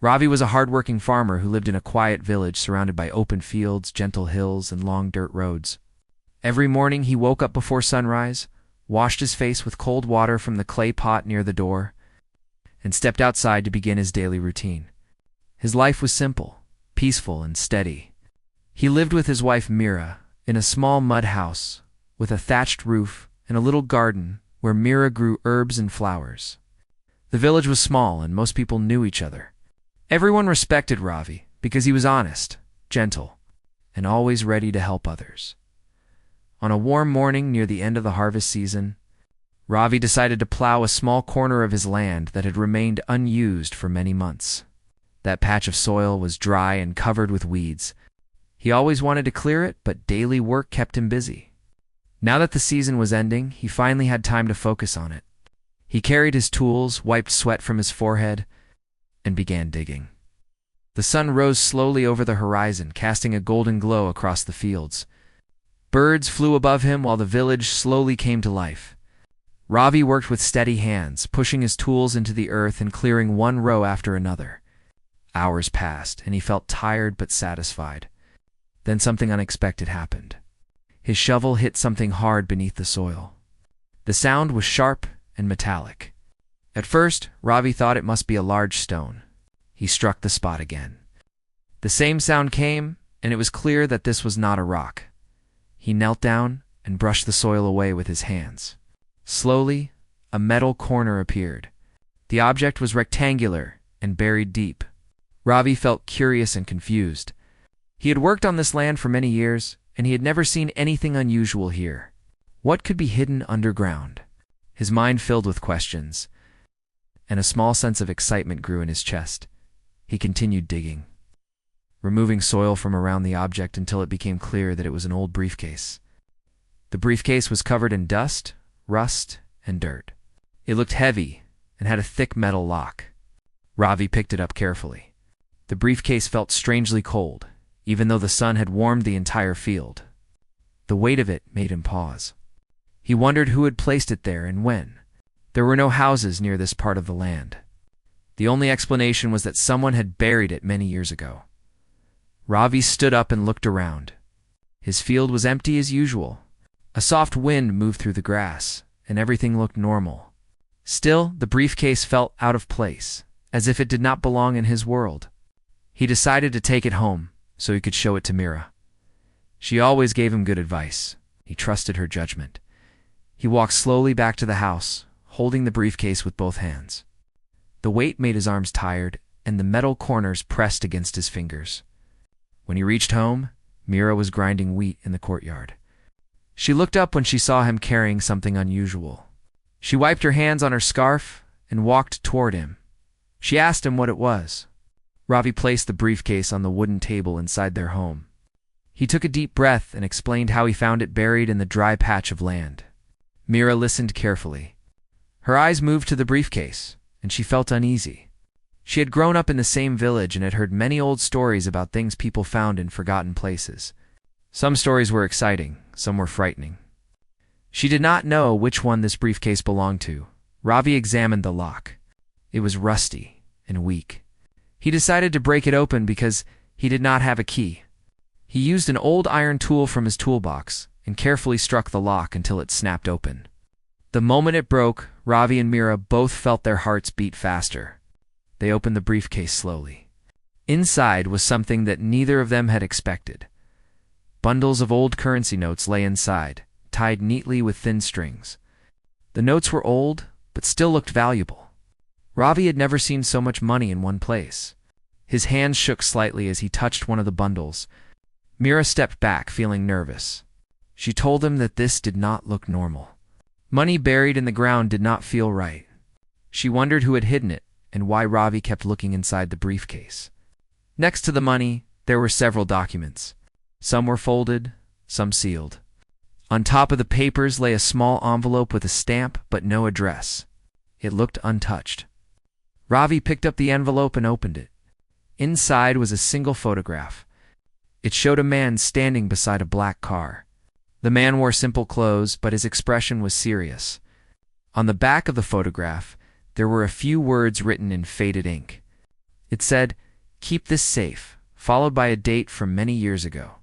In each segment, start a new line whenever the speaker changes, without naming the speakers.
Ravi was a hard-working farmer who lived in a quiet village surrounded by open fields, gentle hills, and long dirt roads. Every morning he woke up before sunrise, washed his face with cold water from the clay pot near the door, and stepped outside to begin his daily routine. His life was simple, peaceful, and steady. He lived with his wife Mira in a small mud house with a thatched roof and a little garden where Mira grew herbs and flowers. The village was small and most people knew each other. Everyone respected Ravi because he was honest, gentle, and always ready to help others. On a warm morning near the end of the harvest season, Ravi decided to plow a small corner of his land that had remained unused for many months. That patch of soil was dry and covered with weeds. He always wanted to clear it, but daily work kept him busy. Now that the season was ending, he finally had time to focus on it. He carried his tools, wiped sweat from his forehead, and began digging. The sun rose slowly over the horizon, casting a golden glow across the fields. Birds flew above him while the village slowly came to life. Ravi worked with steady hands, pushing his tools into the earth and clearing one row after another. Hours passed, and he felt tired but satisfied. Then something unexpected happened. His shovel hit something hard beneath the soil. The sound was sharp and metallic. At first, Ravi thought it must be a large stone. He struck the spot again. The same sound came, and it was clear that this was not a rock. He knelt down and brushed the soil away with his hands. Slowly, a metal corner appeared. The object was rectangular and buried deep. Ravi felt curious and confused. He had worked on this land for many years, and he had never seen anything unusual here. What could be hidden underground? His mind filled with questions, and a small sense of excitement grew in his chest. He continued digging, removing soil from around the object until it became clear that it was an old briefcase. The briefcase was covered in dust, rust, and dirt. It looked heavy and had a thick metal lock. Ravi picked it up carefully. The briefcase felt strangely cold, even though the sun had warmed the entire field. The weight of it made him pause. He wondered who had placed it there and when. There were no houses near this part of the land. The only explanation was that someone had buried it many years ago. Ravi stood up and looked around. His field was empty as usual. A soft wind moved through the grass, and everything looked normal. Still, the briefcase felt out of place, as if it did not belong in his world. He decided to take it home so he could show it to Mira. She always gave him good advice. He trusted her judgment. He walked slowly back to the house, holding the briefcase with both hands. The weight made his arms tired, and the metal corners pressed against his fingers. When he reached home, Mira was grinding wheat in the courtyard. She looked up when she saw him carrying something unusual. She wiped her hands on her scarf and walked toward him. She asked him what it was. Ravi placed the briefcase on the wooden table inside their home. He took a deep breath and explained how he found it buried in the dry patch of land. Mira listened carefully. Her eyes moved to the briefcase, and she felt uneasy. She had grown up in the same village and had heard many old stories about things people found in forgotten places. Some stories were exciting, some were frightening. She did not know which one this briefcase belonged to. Ravi examined the lock. It was rusty and weak. He decided to break it open because he did not have a key. He used an old iron tool from his toolbox and carefully struck the lock until it snapped open. The moment it broke, Ravi and Mira both felt their hearts beat faster. They opened the briefcase slowly. Inside was something that neither of them had expected. Bundles of old currency notes lay inside, tied neatly with thin strings. The notes were old, but still looked valuable. Ravi had never seen so much money in one place. His hands shook slightly as he touched one of the bundles. Mira stepped back, feeling nervous. She told him that this did not look normal. Money buried in the ground did not feel right. She wondered who had hidden it and why Ravi kept looking inside the briefcase. Next to the money, there were several documents. Some were folded, some sealed. On top of the papers lay a small envelope with a stamp but no address. It looked untouched. Ravi picked up the envelope and opened it. Inside was a single photograph. It showed a man standing beside a black car. The man wore simple clothes, but his expression was serious. On the back of the photograph, there were a few words written in faded ink. It said, "Keep this safe," followed by a date from many years ago.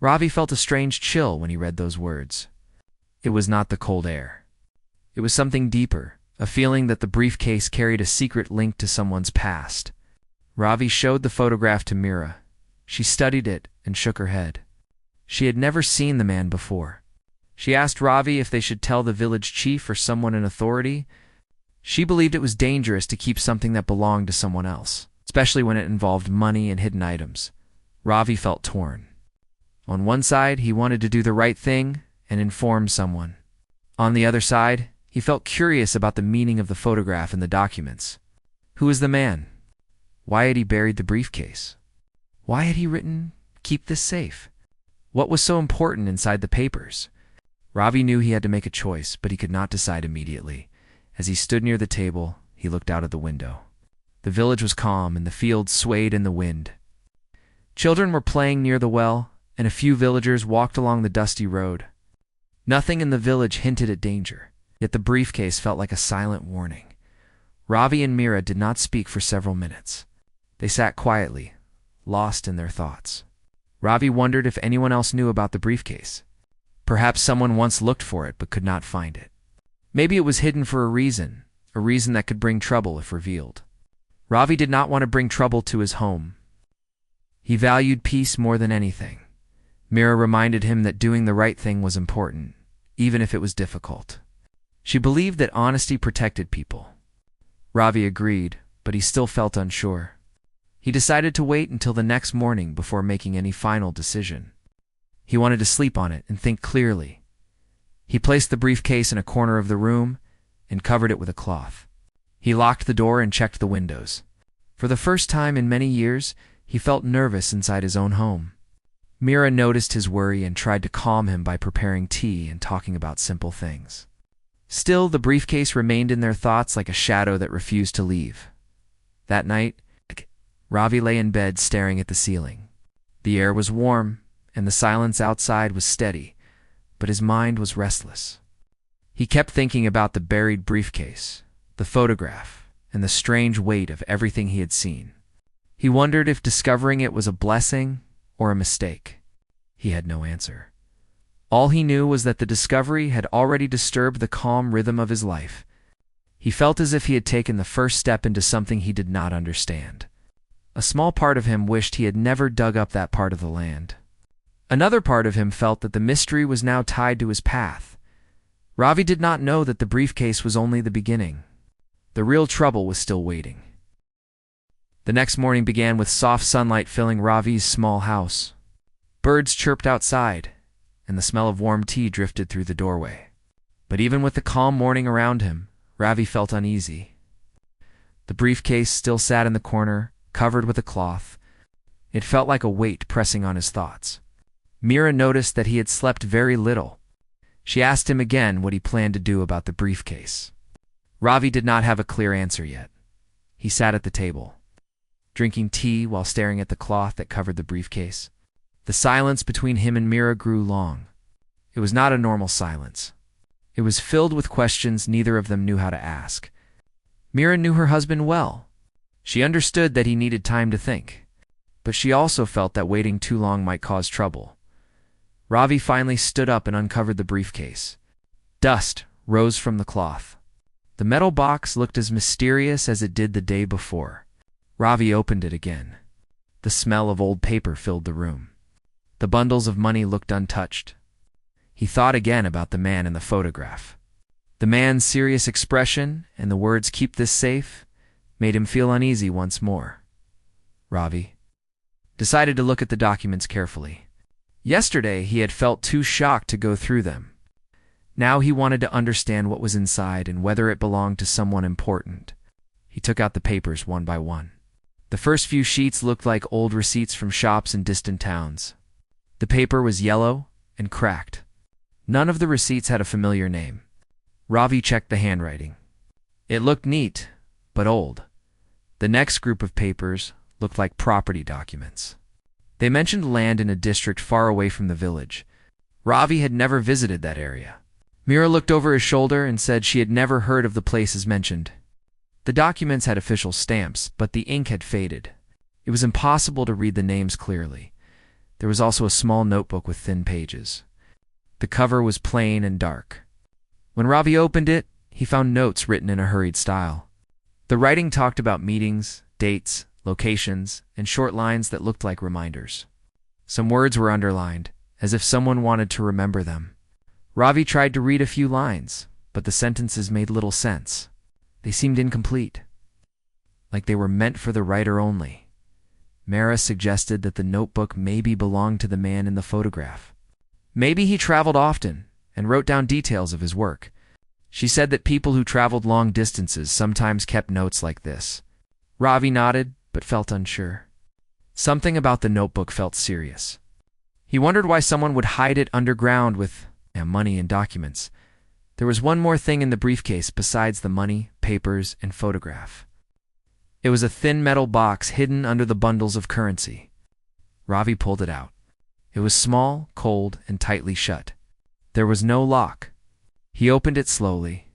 Ravi felt a strange chill when he read those words. It was not the cold air. It was something deeper, a feeling that the briefcase carried a secret link to someone's past. Ravi showed the photograph to Mira. She studied it and shook her head. She had never seen the man before. She asked Ravi if they should tell the village chief or someone in authority. She believed it was dangerous to keep something that belonged to someone else, especially when it involved money and hidden items. Ravi felt torn. On one side, he wanted to do the right thing and inform someone. On the other side, he felt curious about the meaning of the photograph and the documents. Who was the man? Why had he buried the briefcase? Why had he written, "Keep this safe"? What was so important inside the papers? Ravi knew he had to make a choice, but he could not decide immediately. As he stood near the table, he looked out of the window. The village was calm and the fields swayed in the wind. Children were playing near the well, and a few villagers walked along the dusty road. Nothing in the village hinted at danger, yet the briefcase felt like a silent warning. Ravi and Mira did not speak for several minutes. They sat quietly, lost in their thoughts. Ravi wondered if anyone else knew about the briefcase. Perhaps someone once looked for it but could not find it. Maybe it was hidden for a reason that could bring trouble if revealed. Ravi did not want to bring trouble to his home. He valued peace more than anything. Mira reminded him that doing the right thing was important, even if it was difficult. She believed that honesty protected people. Ravi agreed, but he still felt unsure. He decided to wait until the next morning before making any final decision. He wanted to sleep on it and think clearly. He placed the briefcase in a corner of the room and covered it with a cloth. He locked the door and checked the windows. For the first time in many years, he felt nervous inside his own home. Mira noticed his worry and tried to calm him by preparing tea and talking about simple things. Still, the briefcase remained in their thoughts like a shadow that refused to leave. That night, Ravi lay in bed staring at the ceiling. The air was warm, and the silence outside was steady, but his mind was restless. He kept thinking about the buried briefcase, the photograph, and the strange weight of everything he had seen. He wondered if discovering it was a blessing or a mistake. He had no answer. All he knew was that the discovery had already disturbed the calm rhythm of his life. He felt as if he had taken the first step into something he did not understand. A small part of him wished he had never dug up that part of the land. Another part of him felt that the mystery was now tied to his path. Ravi did not know that the briefcase was only the beginning. The real trouble was still waiting. The next morning began with soft sunlight filling Ravi's small house. Birds chirped outside, and the smell of warm tea drifted through the doorway. But even with the calm morning around him, Ravi felt uneasy. The briefcase still sat in the corner, covered with a cloth. It felt like a weight pressing on his thoughts. Mira noticed that he had slept very little. She asked him again what he planned to do about the briefcase. Ravi did not have a clear answer yet. He sat at the table, drinking tea while staring at the cloth that covered the briefcase. The silence between him and Mira grew long. It was not a normal silence. It was filled with questions neither of them knew how to ask. Mira knew her husband well. She understood that he needed time to think, but she also felt that waiting too long might cause trouble. Ravi finally stood up and uncovered the briefcase. Dust rose from the cloth. The metal box looked as mysterious as it did the day before. Ravi opened it again. The smell of old paper filled the room. The bundles of money looked untouched. He thought again about the man in the photograph. The man's serious expression and the words "keep this safe" made him feel uneasy once more. Ravi decided to look at the documents carefully. Yesterday he had felt too shocked to go through them. Now he wanted to understand what was inside and whether it belonged to someone important. He took out the papers one by one. The first few sheets looked like old receipts from shops in distant towns. The paper was yellow and cracked. None of the receipts had a familiar name. Ravi checked the handwriting. It looked neat, but old. The next group of papers looked like property documents. They mentioned land in a district far away from the village. Ravi had never visited that area. Mira looked over his shoulder and said she had never heard of the places mentioned. The documents had official stamps, but the ink had faded. It was impossible to read the names clearly. There was also a small notebook with thin pages. The cover was plain and dark. When Ravi opened it, he found notes written in a hurried style. The writing talked about meetings, dates, locations, and short lines that looked like reminders. Some words were underlined, as if someone wanted to remember them. Ravi tried to read a few lines, but the sentences made little sense. They seemed incomplete, like they were meant for the writer only. Mara suggested that the notebook maybe belonged to the man in the photograph. Maybe he traveled often and wrote down details of his work. She said that people who traveled long distances sometimes kept notes like this. Ravi nodded, but felt unsure. Something about the notebook felt serious. He wondered why someone would hide it underground with money and documents. There was one more thing in the briefcase besides the money, papers, and photograph. It was a thin metal box hidden under the bundles of currency. Ravi pulled it out. It was small, cold, and tightly shut. There was no lock. He opened it slowly.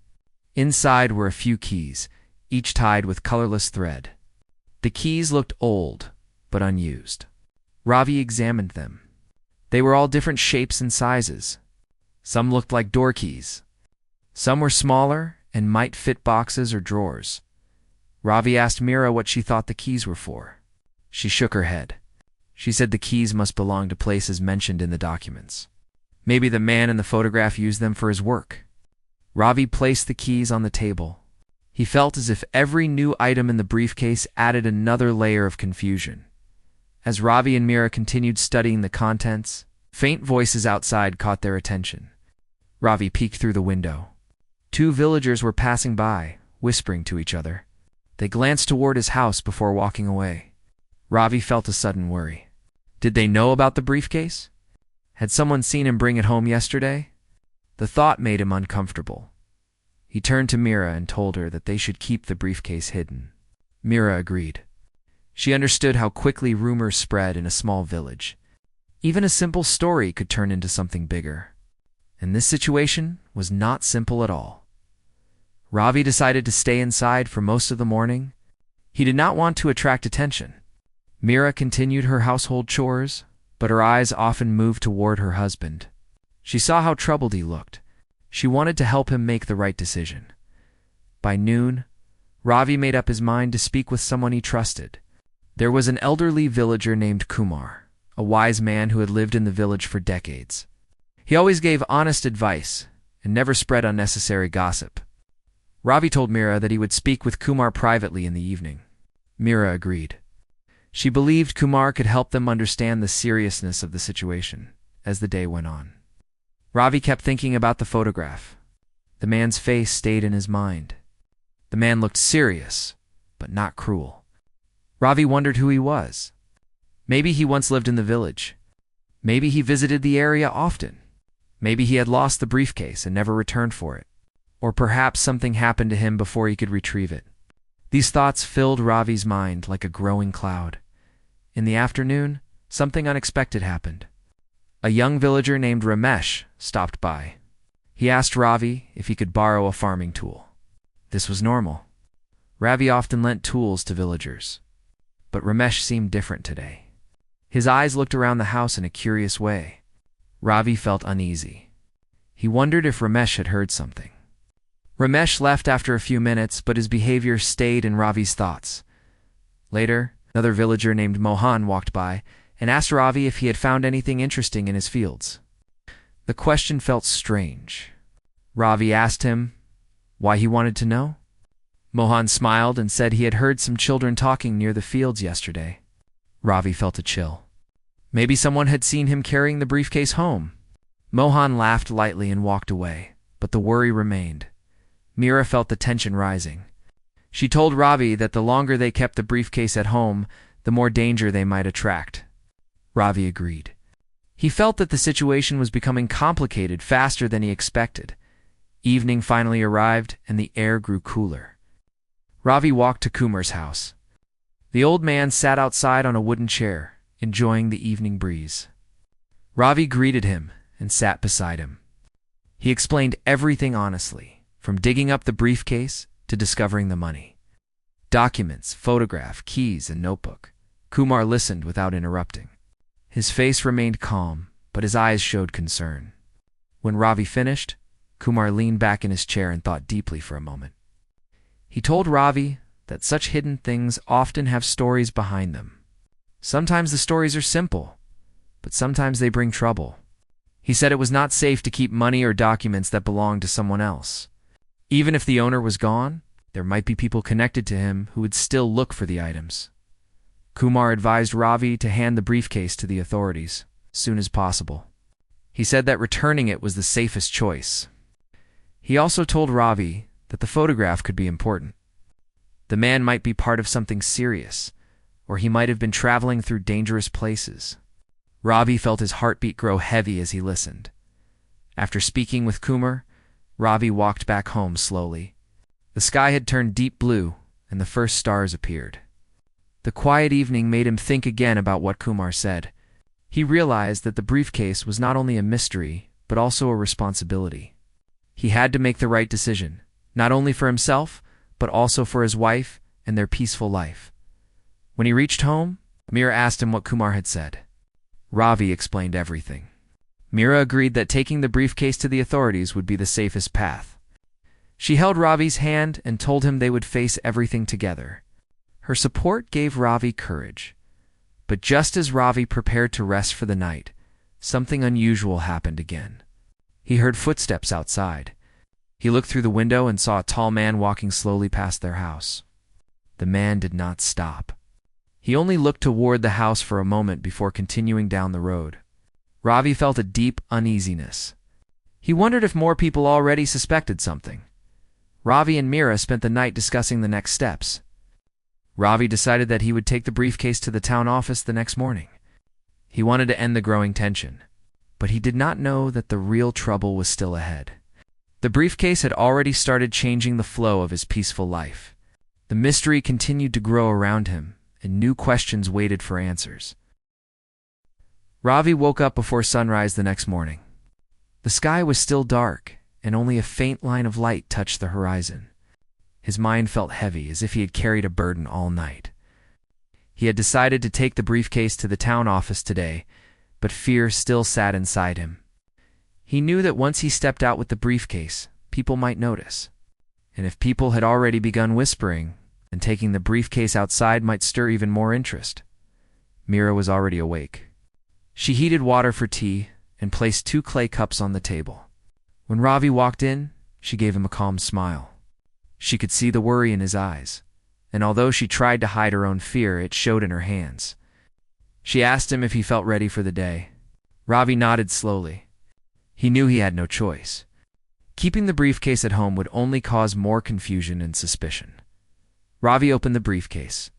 Inside were a few keys, each tied with colorless thread. The keys looked old, but unused. Ravi examined them. They were all different shapes and sizes. Some looked like door keys. Some were smaller and might fit boxes or drawers. Ravi asked Mira what she thought the keys were for. She shook her head. She said the keys must belong to places mentioned in the documents. Maybe the man in the photograph used them for his work. Ravi placed the keys on the table. He felt as if every new item in the briefcase added another layer of confusion. As Ravi and Mira continued studying the contents, faint voices outside caught their attention. Ravi peeked through the window. 2 villagers were passing by, whispering to each other. They glanced toward his house before walking away. Ravi felt a sudden worry. Did they know about the briefcase? Had someone seen him bring it home yesterday? The thought made him uncomfortable. He turned to Mira and told her that they should keep the briefcase hidden. Mira agreed. She understood how quickly rumors spread in a small village. Even a simple story could turn into something bigger. And this situation was not simple at all. Ravi decided to stay inside for most of the morning. He did not want to attract attention. Mira continued her household chores, but her eyes often moved toward her husband. She saw how troubled he looked. She wanted to help him make the right decision. By noon, Ravi made up his mind to speak with someone he trusted. There was an elderly villager named Kumar, a wise man who had lived in the village for decades. He always gave honest advice and never spread unnecessary gossip. Ravi told Mira that he would speak with Kumar privately in the evening. Mira agreed. She believed Kumar could help them understand the seriousness of the situation as the day went on. Ravi kept thinking about the photograph. The man's face stayed in his mind. The man looked serious, but not cruel. Ravi wondered who he was. Maybe he once lived in the village. Maybe he visited the area often. Maybe he had lost the briefcase and never returned for it. Or perhaps something happened to him before he could retrieve it. These thoughts filled Ravi's mind like a growing cloud. In the afternoon, something unexpected happened. A young villager named Ramesh stopped by. He asked Ravi if he could borrow a farming tool. This was normal. Ravi often lent tools to villagers. But Ramesh seemed different today. His eyes looked around the house in a curious way. Ravi felt uneasy. He wondered if Ramesh had heard something. Ramesh left after a few minutes, but his behavior stayed in Ravi's thoughts. Later, another villager named Mohan walked by and asked Ravi if he had found anything interesting in his fields. The question felt strange. Ravi asked him why he wanted to know. Mohan smiled and said he had heard some children talking near the fields yesterday. Ravi felt a chill. Maybe someone had seen him carrying the briefcase home. Mohan laughed lightly and walked away, but the worry remained. Mira felt the tension rising. She told Ravi that the longer they kept the briefcase at home, the more danger they might attract. Ravi agreed. He felt that the situation was becoming complicated faster than he expected. Evening finally arrived, and the air grew cooler. Ravi walked to Kumar's house. The old man sat outside on a wooden chair, enjoying the evening breeze. Ravi greeted him and sat beside him. He explained everything honestly, from digging up the briefcase to discovering the money. Documents, photograph, keys, and notebook. Kumar listened without interrupting. His face remained calm, but his eyes showed concern. When Ravi finished, Kumar leaned back in his chair and thought deeply for a moment. He told Ravi that such hidden things often have stories behind them. Sometimes the stories are simple, but sometimes they bring trouble. He said it was not safe to keep money or documents that belonged to someone else. Even if the owner was gone, there might be people connected to him who would still look for the items. Kumar advised Ravi to hand the briefcase to the authorities as soon as possible. He said that returning it was the safest choice. He also told Ravi that the photograph could be important. The man might be part of something serious, or he might have been traveling through dangerous places. Ravi felt his heartbeat grow heavy as he listened. After speaking with Kumar, Ravi walked back home slowly. The sky had turned deep blue, and the first stars appeared. The quiet evening made him think again about what Kumar said. He realized that the briefcase was not only a mystery, but also a responsibility. He had to make the right decision, not only for himself, but also for his wife and their peaceful life. When he reached home, Mira asked him what Kumar had said. Ravi explained everything. Mira agreed that taking the briefcase to the authorities would be the safest path. She held Ravi's hand and told him they would face everything together. Her support gave Ravi courage. But just as Ravi prepared to rest for the night, something unusual happened again. He heard footsteps outside. He looked through the window and saw a tall man walking slowly past their house. The man did not stop. He only looked toward the house for a moment before continuing down the road. Ravi felt a deep uneasiness. He wondered if more people already suspected something. Ravi and Mira spent the night discussing the next steps. Ravi decided that he would take the briefcase to the town office the next morning. He wanted to end the growing tension, but he did not know that the real trouble was still ahead. The briefcase had already started changing the flow of his peaceful life. The mystery continued to grow around him, and new questions waited for answers. Ravi woke up before sunrise the next morning. The sky was still dark, and only a faint line of light touched the horizon. His mind felt heavy, as if he had carried a burden all night. He had decided to take the briefcase to the town office today, but fear still sat inside him. He knew that once he stepped out with the briefcase, people might notice. And if people had already begun whispering, then taking the briefcase outside might stir even more interest. Mira was already awake. She heated water for tea and placed 2 clay cups on the table. When Ravi walked in, she gave him a calm smile. She could see the worry in his eyes, and although she tried to hide her own fear, it showed in her hands. She asked him if he felt ready for the day. Ravi nodded slowly. He knew he had no choice. Keeping the briefcase at home would only cause more confusion and suspicion. Ravi opened the briefcase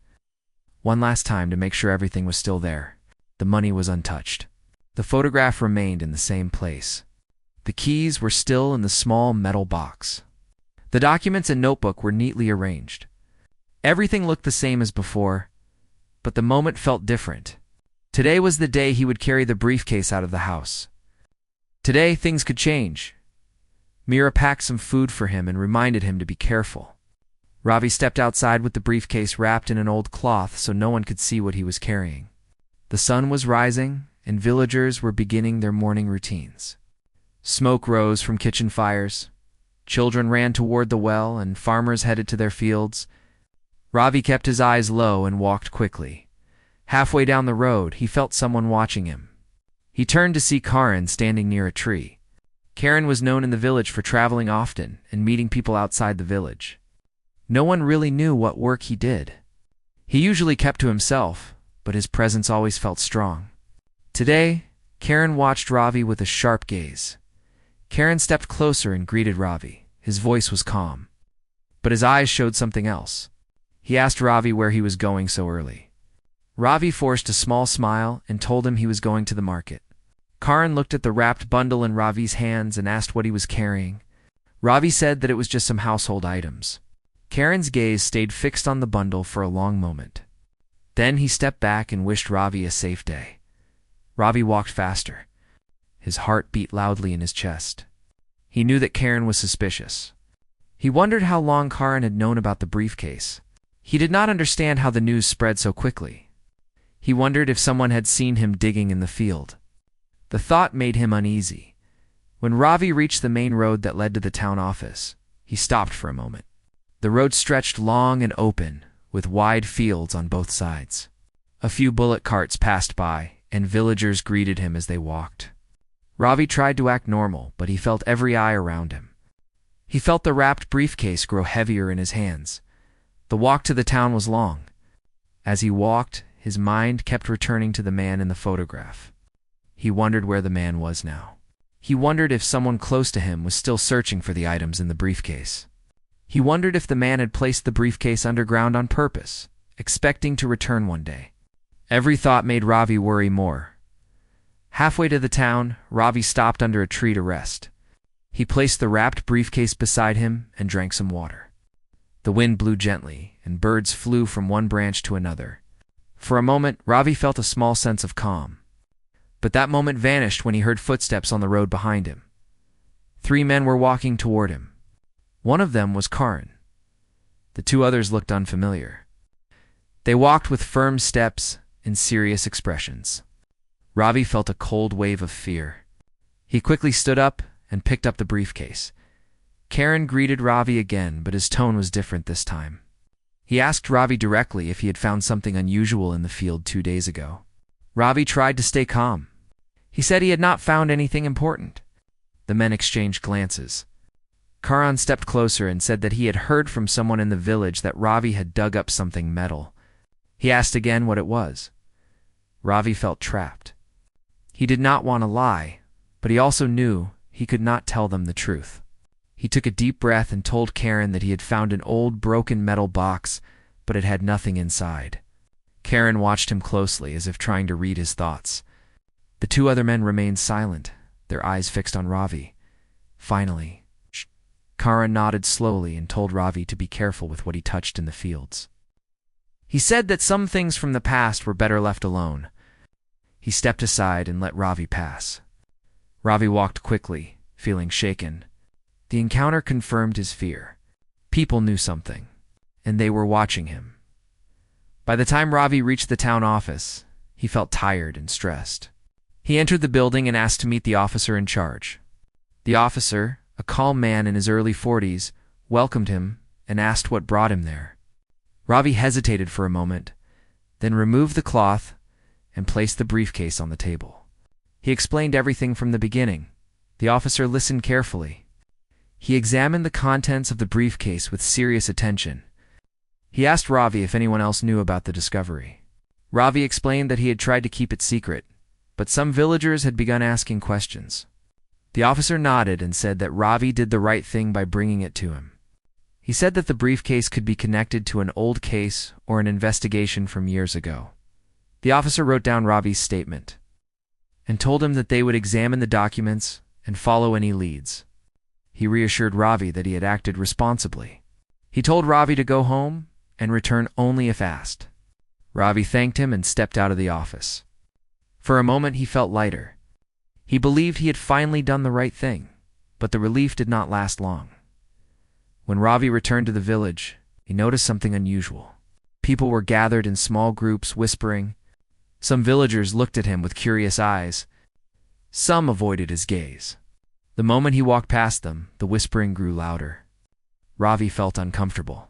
one last time to make sure everything was still there. The money was untouched. The photograph remained in the same place. The keys were still in the small metal box. The documents and notebook were neatly arranged. Everything looked the same as before, but the moment felt different. Today was the day he would carry the briefcase out of the house. Today, things could change. Mira packed some food for him and reminded him to be careful. Ravi stepped outside with the briefcase wrapped in an old cloth so no one could see what he was carrying. The sun was rising, and villagers were beginning their morning routines. Smoke rose from kitchen fires. Children ran toward the well, and farmers headed to their fields. Ravi kept his eyes low and walked quickly. Halfway down the road, he felt someone watching him. He turned to see Karan standing near a tree. Karan was known in the village for traveling often and meeting people outside the village. No one really knew what work he did. He usually kept to himself, but his presence always felt strong. Today, Karan watched Ravi with a sharp gaze. Karan stepped closer and greeted Ravi. His voice was calm, but his eyes showed something else. He asked Ravi where he was going so early. Ravi forced a small smile and told him he was going to the market. Karan looked at the wrapped bundle in Ravi's hands and asked what he was carrying. Ravi said that it was just some household items. Karan's gaze stayed fixed on the bundle for a long moment. Then he stepped back and wished Ravi a safe day. Ravi walked faster. His heart beat loudly in his chest. He knew that Karan was suspicious. He wondered how long Karan had known about the briefcase. He did not understand how the news spread so quickly. He wondered if someone had seen him digging in the field. The thought made him uneasy. When Ravi reached the main road that led to the town office, he stopped for a moment. The road stretched long and open, with wide fields on both sides. A few bullock carts passed by, and villagers greeted him as they walked. Ravi tried to act normal, but he felt every eye around him. He felt the wrapped briefcase grow heavier in his hands. The walk to the town was long. As he walked, his mind kept returning to the man in the photograph. He wondered where the man was now. He wondered if someone close to him was still searching for the items in the briefcase. He wondered if the man had placed the briefcase underground on purpose, expecting to return one day. Every thought made Ravi worry more. Halfway to the town, Ravi stopped under a tree to rest. He placed the wrapped briefcase beside him and drank some water. The wind blew gently, and birds flew from one branch to another. For a moment, Ravi felt a small sense of calm. But that moment vanished when he heard footsteps on the road behind him. 3 men were walking toward him. One of them was Karan. The 2 others looked unfamiliar. They walked with firm steps and serious expressions. Ravi felt a cold wave of fear. He quickly stood up and picked up the briefcase. Karan greeted Ravi again, but his tone was different this time. He asked Ravi directly if he had found something unusual in the field 2 days ago. Ravi tried to stay calm. He said he had not found anything important. The men exchanged glances. Karan stepped closer and said that he had heard from someone in the village that Ravi had dug up something metal. He asked again what it was. Ravi felt trapped. He did not want to lie, but he also knew he could not tell them the truth. He took a deep breath and told Karan that he had found an old broken metal box, but it had nothing inside. Karan watched him closely, as if trying to read his thoughts. The 2 other men remained silent, their eyes fixed on Ravi. Finally, Karan nodded slowly and told Ravi to be careful with what he touched in the fields. He said that some things from the past were better left alone. He stepped aside and let Ravi pass. Ravi walked quickly, feeling shaken. The encounter confirmed his fear. People knew something, and they were watching him. By the time Ravi reached the town office, he felt tired and stressed. He entered the building and asked to meet the officer in charge. The officer, a calm man in his early 40s, welcomed him and asked what brought him there. Ravi hesitated for a moment, then removed the cloth and placed the briefcase on the table. He explained everything from the beginning. The officer listened carefully. He examined the contents of the briefcase with serious attention. He asked Ravi if anyone else knew about the discovery. Ravi explained that he had tried to keep it secret, but some villagers had begun asking questions. The officer nodded and said that Ravi did the right thing by bringing it to him. He said that the briefcase could be connected to an old case or an investigation from years ago. The officer wrote down Ravi's statement and told him that they would examine the documents and follow any leads. He reassured Ravi that he had acted responsibly. He told Ravi to go home and return only if asked. Ravi thanked him and stepped out of the office. For a moment he felt lighter. He believed he had finally done the right thing, but the relief did not last long. When Ravi returned to the village, he noticed something unusual. People were gathered in small groups, whispering. Some villagers looked at him with curious eyes. Some avoided his gaze. The moment he walked past them, the whispering grew louder. Ravi felt uncomfortable.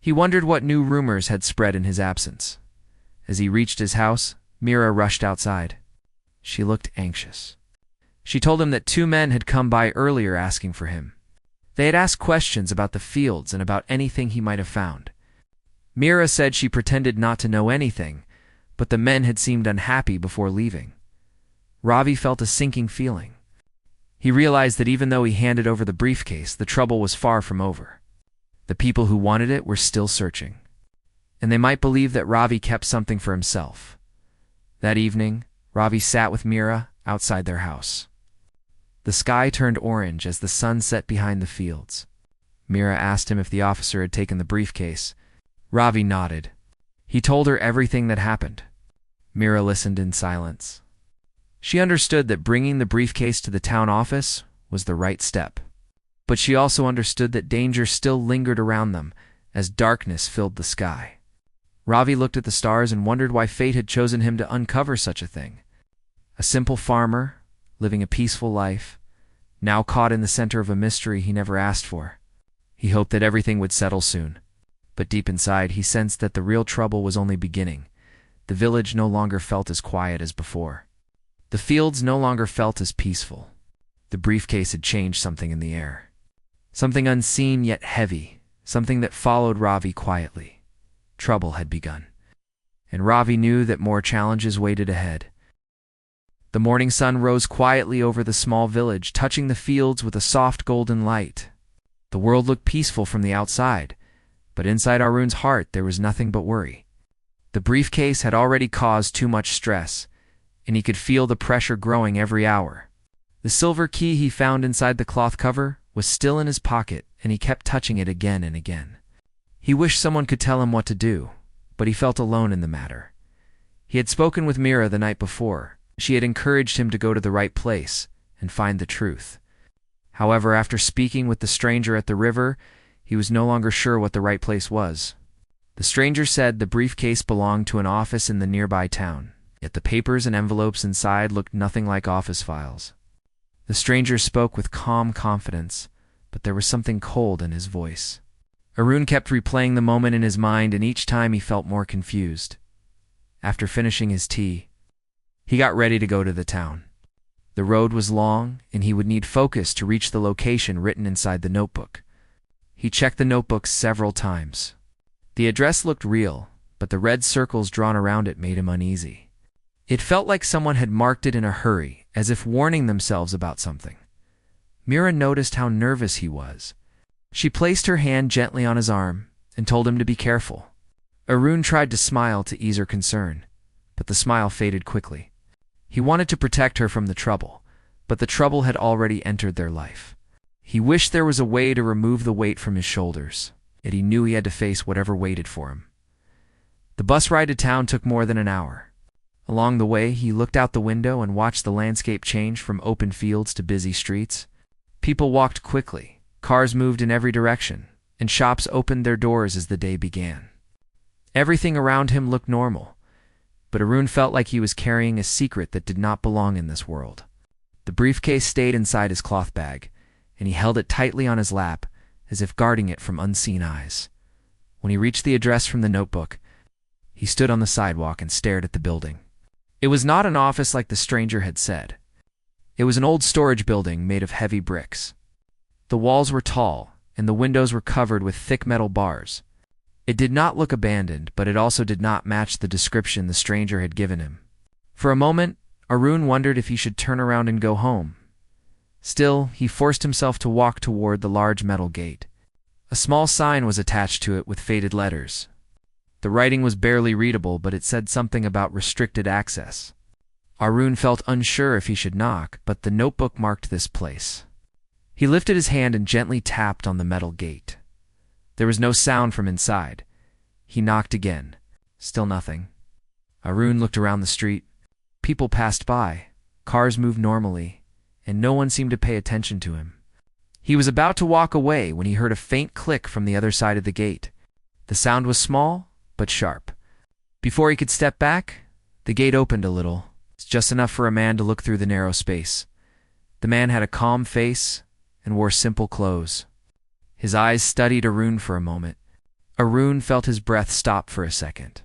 He wondered what new rumors had spread in his absence. As he reached his house, Mira rushed outside. She looked anxious. She told him that 2 men had come by earlier asking for him. They had asked questions about the fields and about anything he might have found. Mira said she pretended not to know anything, but the men had seemed unhappy before leaving. Ravi felt a sinking feeling. He realized that even though he handed over the briefcase, the trouble was far from over. The people who wanted it were still searching, and they might believe that Ravi kept something for himself. That evening, Ravi sat with Mira outside their house. The sky turned orange as the sun set behind the fields. Mira asked him if the officer had taken the briefcase. Ravi nodded. He told her everything that happened. Mira listened in silence. She understood that bringing the briefcase to the town office was the right step. But she also understood that danger still lingered around them, as darkness filled the sky. Ravi looked at the stars and wondered why fate had chosen him to uncover such a thing. A simple farmer, living a peaceful life, now caught in the center of a mystery he never asked for. He hoped that everything would settle soon, but deep inside he sensed that the real trouble was only beginning. The village no longer felt as quiet as before. The fields no longer felt as peaceful. The briefcase had changed something in the air. Something unseen yet heavy, something that followed Ravi quietly. Trouble had begun, and Ravi knew that more challenges waited ahead. The morning sun rose quietly over the small village, touching the fields with a soft golden light. The world looked peaceful from the outside, but inside Arun's heart there was nothing but worry. The briefcase had already caused too much stress, and he could feel the pressure growing every hour. The silver key he found inside the cloth cover was still in his pocket, and he kept touching it again and again. He wished someone could tell him what to do, but he felt alone in the matter. He had spoken with Mira the night before. She had encouraged him to go to the right place and find the truth. However, after speaking with the stranger at the river, he was no longer sure what the right place was. The stranger said the briefcase belonged to an office in the nearby town, yet the papers and envelopes inside looked nothing like office files. The stranger spoke with calm confidence, but there was something cold in his voice. Arun kept replaying the moment in his mind, and each time he felt more confused. After finishing his tea, he got ready to go to the town. The road was long, and he would need focus to reach the location written inside the notebook. He checked the notebook several times. The address looked real, but the red circles drawn around it made him uneasy. It felt like someone had marked it in a hurry, as if warning themselves about something. Mira noticed how nervous he was. She placed her hand gently on his arm and told him to be careful. Arun tried to smile to ease her concern, but the smile faded quickly. He wanted to protect her from the trouble, but the trouble had already entered their life. He wished there was a way to remove the weight from his shoulders, yet he knew he had to face whatever waited for him. The bus ride to town took more than an hour. Along the way, he looked out the window and watched the landscape change from open fields to busy streets. People walked quickly. Cars moved in every direction, and shops opened their doors as the day began. Everything around him looked normal, but Arun felt like he was carrying a secret that did not belong in this world. The briefcase stayed inside his cloth bag, and he held it tightly on his lap, as if guarding it from unseen eyes. When he reached the address from the notebook, he stood on the sidewalk and stared at the building. It was not an office like the stranger had said. It was an old storage building made of heavy bricks. The walls were tall, and the windows were covered with thick metal bars. It did not look abandoned, but it also did not match the description the stranger had given him. For a moment, Arun wondered if he should turn around and go home. Still, he forced himself to walk toward the large metal gate. A small sign was attached to it with faded letters. The writing was barely readable, but it said something about restricted access. Arun felt unsure if he should knock, but the notebook marked this place. He lifted his hand and gently tapped on the metal gate. There was no sound from inside. He knocked again. Still nothing. Arun looked around the street. People passed by. Cars moved normally, and no one seemed to pay attention to him. He was about to walk away when he heard a faint click from the other side of the gate. The sound was small, but sharp. Before he could step back, the gate opened a little. It's just enough for a man to look through the narrow space. The man had a calm face and wore simple clothes. His eyes studied Arun for a moment. Arun felt his breath stop for a second.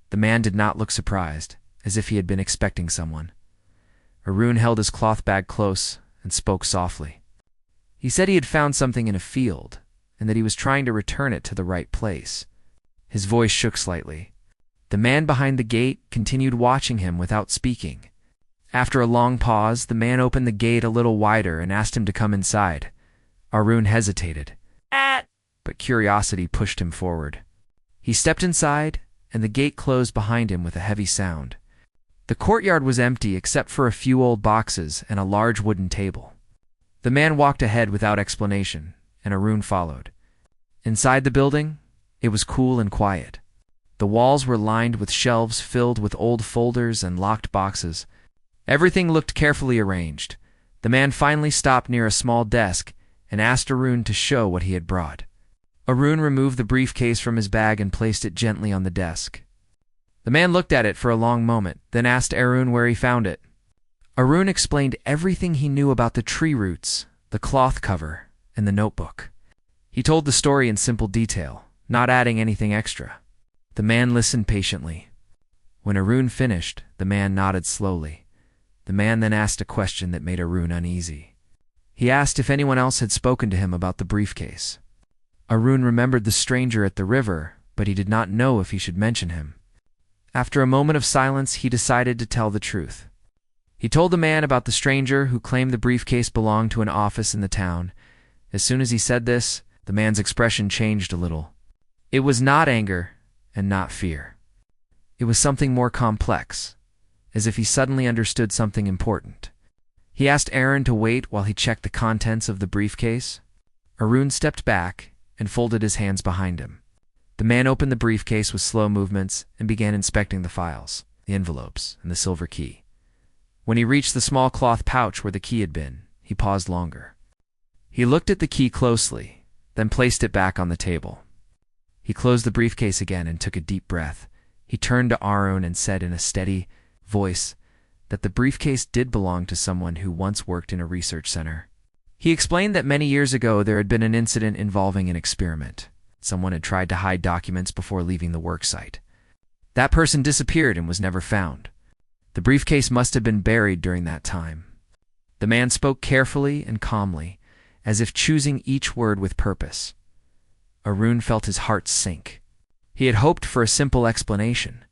The man did not look surprised, as if he had been expecting someone. Arun held his cloth bag close and spoke softly. He said he had found something in a field, and that he was trying to return it to the right place. His voice shook slightly. The man behind the gate continued watching him without speaking. After a long pause, the man opened the gate a little wider and asked him to come inside. Arun hesitated, but curiosity pushed him forward. He stepped inside, and the gate closed behind him with a heavy sound. The courtyard was empty except for a few old boxes and a large wooden table. The man walked ahead without explanation, and Arun followed. Inside the building, it was cool and quiet. The walls were lined with shelves filled with old folders and locked boxes. Everything looked carefully arranged. The man finally stopped near a small desk and asked Arun to show what he had brought. Arun removed the briefcase from his bag and placed it gently on the desk. The man looked at it for a long moment, then asked Arun where he found it. Arun explained everything he knew about the tree roots, the cloth cover, and the notebook. He told the story in simple detail, not adding anything extra. The man listened patiently. When Arun finished, the man nodded slowly. The man then asked a question that made Arun uneasy. He asked if anyone else had spoken to him about the briefcase. Arun remembered the stranger at the river, but he did not know if he should mention him. After a moment of silence, he decided to tell the truth. He told the man about the stranger who claimed the briefcase belonged to an office in the town. As soon as he said this, the man's expression changed a little. It was not anger and not fear. It was something more complex, as if he suddenly understood something important. He asked Arun to wait while he checked the contents of the briefcase. Arun stepped back and folded his hands behind him. The man opened the briefcase with slow movements and began inspecting the files, the envelopes, and the silver key. When he reached the small cloth pouch where the key had been, he paused longer. He looked at the key closely, then placed it back on the table. He closed the briefcase again and took a deep breath. He turned to Arun and said in a steady voice that the briefcase did belong to someone who once worked in a research center. He explained that many years ago there had been an incident involving an experiment. Someone had tried to hide documents before leaving the worksite. That person disappeared and was never found. The briefcase must have been buried during that time. The man spoke carefully and calmly, as if choosing each word with purpose. Arun felt his heart sink. He had hoped for a simple explanation,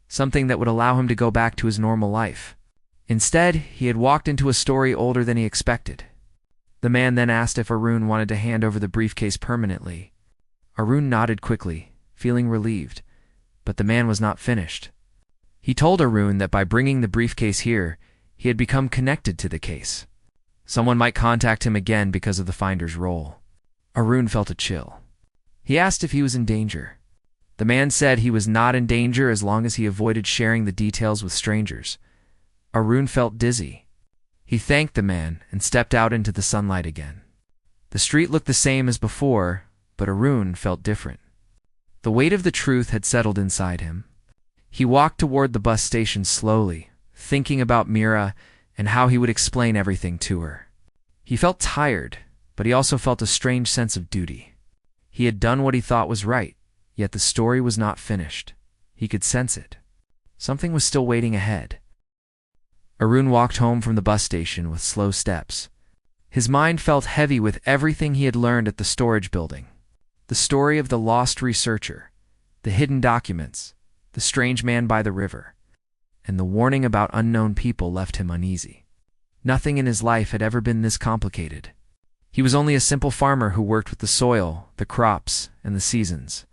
something that would allow him to go back to his normal life. Instead, he had walked into a story older than he expected. The man then asked if Arun wanted to hand over the briefcase permanently. Arun nodded quickly, feeling relieved, but the man was not finished. He told Arun that by bringing the briefcase here, he had become connected to the case. Someone might contact him again because of the finder's role. Arun felt a chill. He asked if he was in danger. The man said he was not in danger as long as he avoided sharing the details with strangers. Arun felt dizzy. He thanked the man and stepped out into the sunlight again. The street looked the same as before, but Arun felt different. The weight of the truth had settled inside him. He walked toward the bus station slowly, thinking about Mira and how he would explain everything to her. He felt tired, but he also felt a strange sense of duty. He had done what he thought was right, yet the story was not finished. He could sense it. Something was still waiting ahead. Arun walked home from the bus station with slow steps. His mind felt heavy with everything he had learned at the storage building. The story of the lost researcher, the hidden documents, the strange man by the river, and the warning about unknown people left him uneasy. Nothing in his life had ever been this complicated. He was only a simple farmer who worked with the soil, the crops, and the seasons.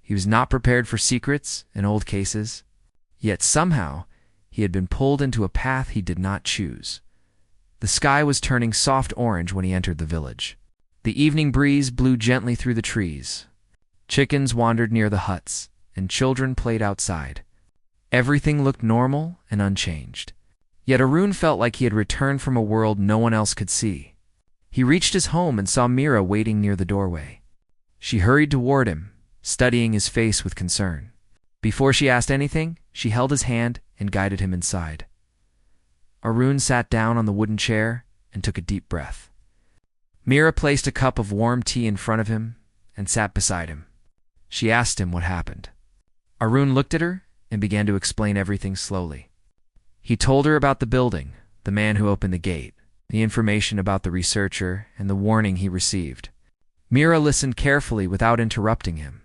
He was not prepared for secrets and old cases, yet somehow he had been pulled into a path he did not choose. The sky was turning soft orange when he entered the village. The evening breeze blew gently through the trees. Chickens wandered near the huts, and children played outside. Everything looked normal and unchanged. Yet Arun felt like he had returned from a world no one else could see. He reached his home and saw Mira waiting near the doorway. She hurried toward him, studying his face with concern. Before she asked anything, she held his hand and guided him inside. Arun sat down on the wooden chair and took a deep breath. Mira placed a cup of warm tea in front of him and sat beside him. She asked him what happened. Arun looked at her and began to explain everything slowly. He told her about the building, the man who opened the gate, the information about the researcher, and the warning he received. Mira listened carefully without interrupting him.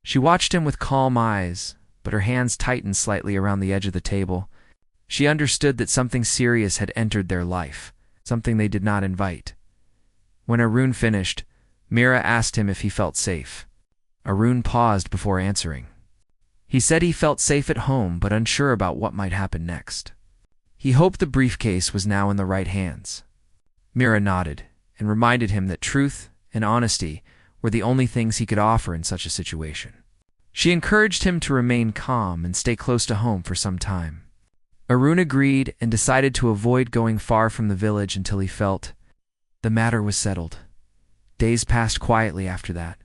She watched him with calm eyes, but her hands tightened slightly around the edge of the table. She understood that something serious had entered their life, something they did not invite. When Arun finished, Mira asked him if he felt safe. Arun paused before answering. He said he felt safe at home but unsure about what might happen next. He hoped the briefcase was now in the right hands. Mira nodded and reminded him that truth and honesty were the only things he could offer in such a situation. She encouraged him to remain calm and stay close to home for some time. Arun agreed and decided to avoid going far from the village until he felt the matter was settled. Days passed quietly after that.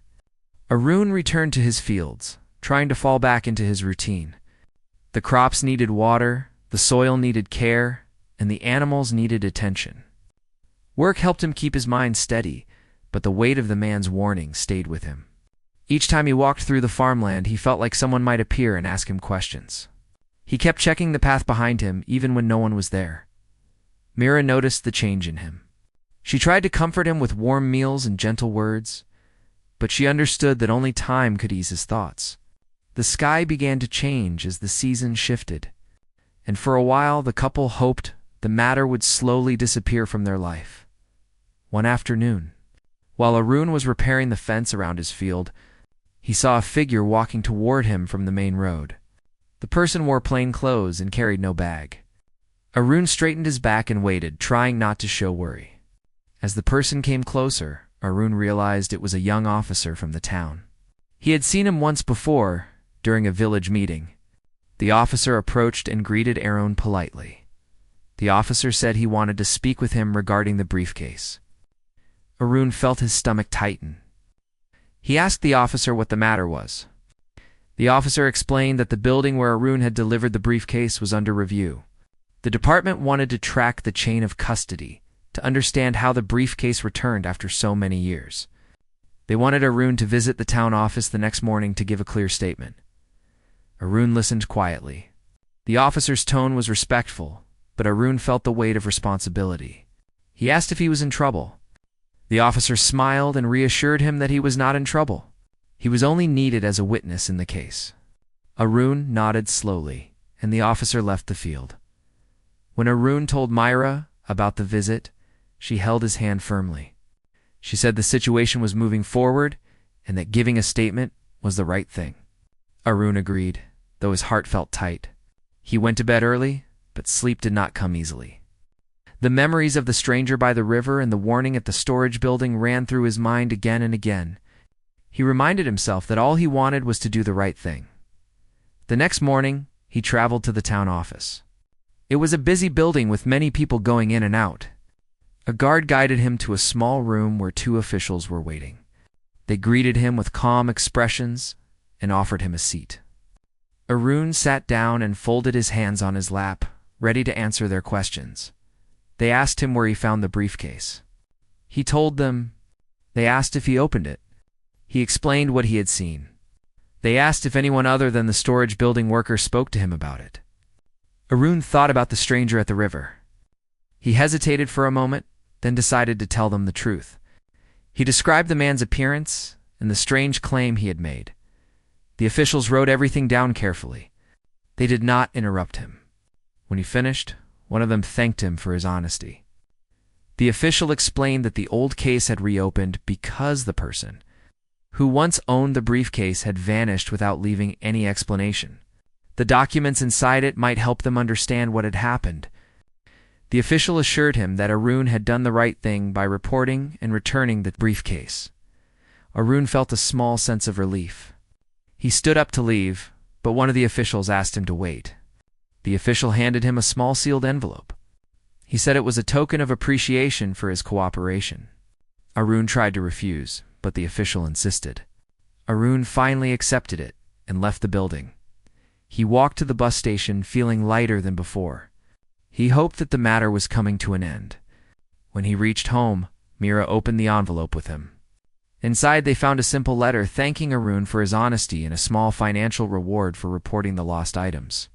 Arun returned to his fields, trying to fall back into his routine. The crops needed water, the soil needed care, and the animals needed attention. Work helped him keep his mind steady, but the weight of the man's warning stayed with him. Each time he walked through the farmland, he felt like someone might appear and ask him questions. He kept checking the path behind him, even when no one was there. Mira noticed the change in him. She tried to comfort him with warm meals and gentle words, but she understood that only time could ease his thoughts. The sky began to change as the season shifted, and for a while the couple hoped the matter would slowly disappear from their life. One afternoon, while Arun was repairing the fence around his field, he saw a figure walking toward him from the main road. The person wore plain clothes and carried no bag. Arun straightened his back and waited, trying not to show worry. As the person came closer, Arun realized it was a young officer from the town. He had seen him once before, during a village meeting. The officer approached and greeted Arun politely. The officer said he wanted to speak with him regarding the briefcase. Arun felt his stomach tighten. He asked the officer what the matter was. The officer explained that the building where Arun had delivered the briefcase was under review. The department wanted to track the chain of custody, to understand how the briefcase returned after so many years. They wanted Arun to visit the town office the next morning to give a clear statement. Arun listened quietly. The officer's tone was respectful, but Arun felt the weight of responsibility. He asked if he was in trouble. The officer smiled and reassured him that he was not in trouble. He was only needed as a witness in the case. Arun nodded slowly, and the officer left the field. When Arun told Myra about the visit, she held his hand firmly. She said the situation was moving forward and that giving a statement was the right thing. Arun agreed, though his heart felt tight. He went to bed early, but sleep did not come easily. The memories of the stranger by the river and the warning at the storage building ran through his mind again and again. He reminded himself that all he wanted was to do the right thing. The next morning, he traveled to the town office. It was a busy building with many people going in and out. A guard guided him to a small room where two officials were waiting. They greeted him with calm expressions and offered him a seat. Arun sat down and folded his hands on his lap, ready to answer their questions. They asked him where he found the briefcase. He told them. They asked if he opened it. He explained what he had seen. They asked if anyone other than the storage building worker spoke to him about it. Arun thought about the stranger at the river. He hesitated for a moment, then decided to tell them the truth. He described the man's appearance and the strange claim he had made. The officials wrote everything down carefully. They did not interrupt him. When he finished, one of them thanked him for his honesty. The official explained that the old case had reopened because the person who once owned the briefcase had vanished without leaving any explanation. The documents inside it might help them understand what had happened. The official assured him that Arun had done the right thing by reporting and returning the briefcase. Arun felt a small sense of relief. He stood up to leave, but one of the officials asked him to wait. The official handed him a small sealed envelope. He said it was a token of appreciation for his cooperation. Arun tried to refuse, but the official insisted. Arun finally accepted it and left the building. He walked to the bus station feeling lighter than before. He hoped that the matter was coming to an end. When he reached home, Mira opened the envelope with him. Inside they found a simple letter thanking Arun for his honesty and a small financial reward for reporting the lost items.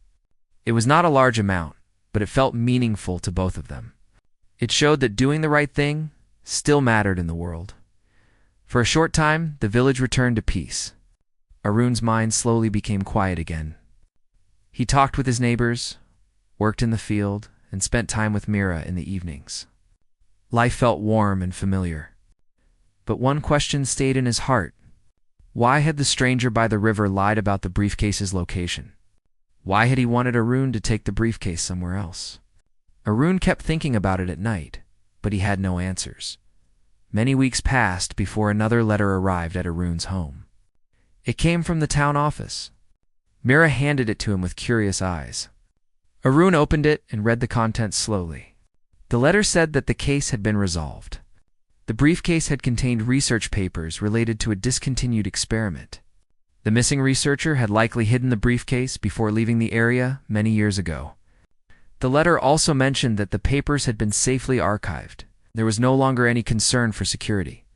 It was not a large amount, but it felt meaningful to both of them. It showed that doing the right thing still mattered in the world. For a short time, the village returned to peace. Arun's mind slowly became quiet again. He talked with his neighbors, worked in the field, and spent time with Mira in the evenings. Life felt warm and familiar. But one question stayed in his heart. Why had the stranger by the river lied about the briefcase's location? Why had he wanted Arun to take the briefcase somewhere else? Arun kept thinking about it at night, but he had no answers. Many weeks passed before another letter arrived at Arun's home. It came from the town office. Mira handed it to him with curious eyes. Arun opened it and read the contents slowly. The letter said that the case had been resolved. The briefcase had contained research papers related to a discontinued experiment. The missing researcher had likely hidden the briefcase before leaving the area many years ago. The letter also mentioned that the papers had been safely archived. There was no longer any concern for security.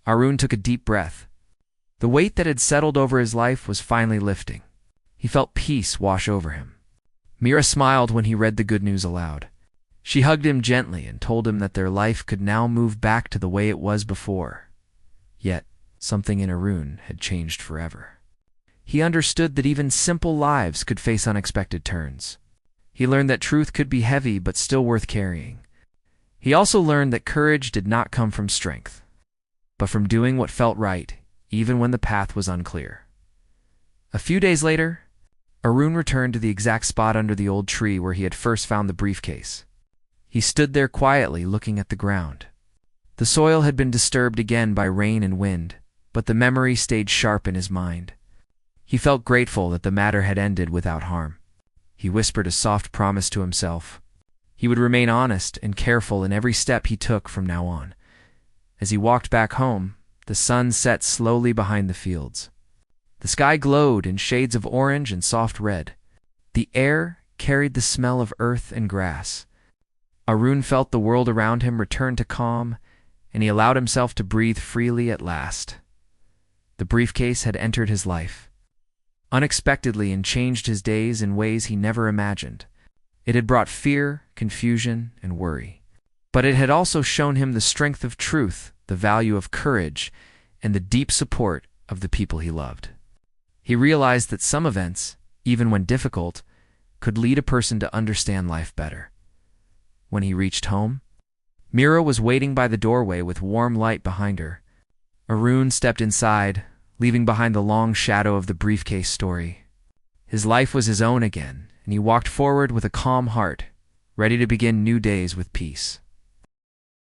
Arun took a deep breath. The weight that had settled over his life was finally lifting. He felt peace wash over him. Mira smiled when he read the good news aloud. She hugged him gently and told him that their life could now move back to the way it was before. Yet, something in Arun had changed forever. He understood that even simple lives could face unexpected turns. He learned that truth could be heavy but still worth carrying. He also learned that courage did not come from strength, but from doing what felt right, even when the path was unclear. A few days later, Arun returned to the exact spot under the old tree where he had first found the briefcase. He stood there quietly looking at the ground. The soil had been disturbed again by rain and wind, but the memory stayed sharp in his mind. He felt grateful that the matter had ended without harm. He whispered a soft promise to himself. He would remain honest and careful in every step he took from now on. As he walked back home, the sun set slowly behind the fields. The sky glowed in shades of orange and soft red. The air carried the smell of earth and grass. Arun felt the world around him return to calm, and he allowed himself to breathe freely at last. The briefcase had entered his life unexpectedly and changed his days in ways he never imagined. It had brought fear, confusion, and worry. But it had also shown him the strength of truth, the value of courage, and the deep support of the people he loved. He realized that some events, even when difficult, could lead a person to understand life better. When he reached home, Mira was waiting by the doorway with warm light behind her. Arun stepped inside, leaving behind the long shadow of the briefcase story. His life was his own again, and he walked forward with a calm heart, ready to begin new days with peace.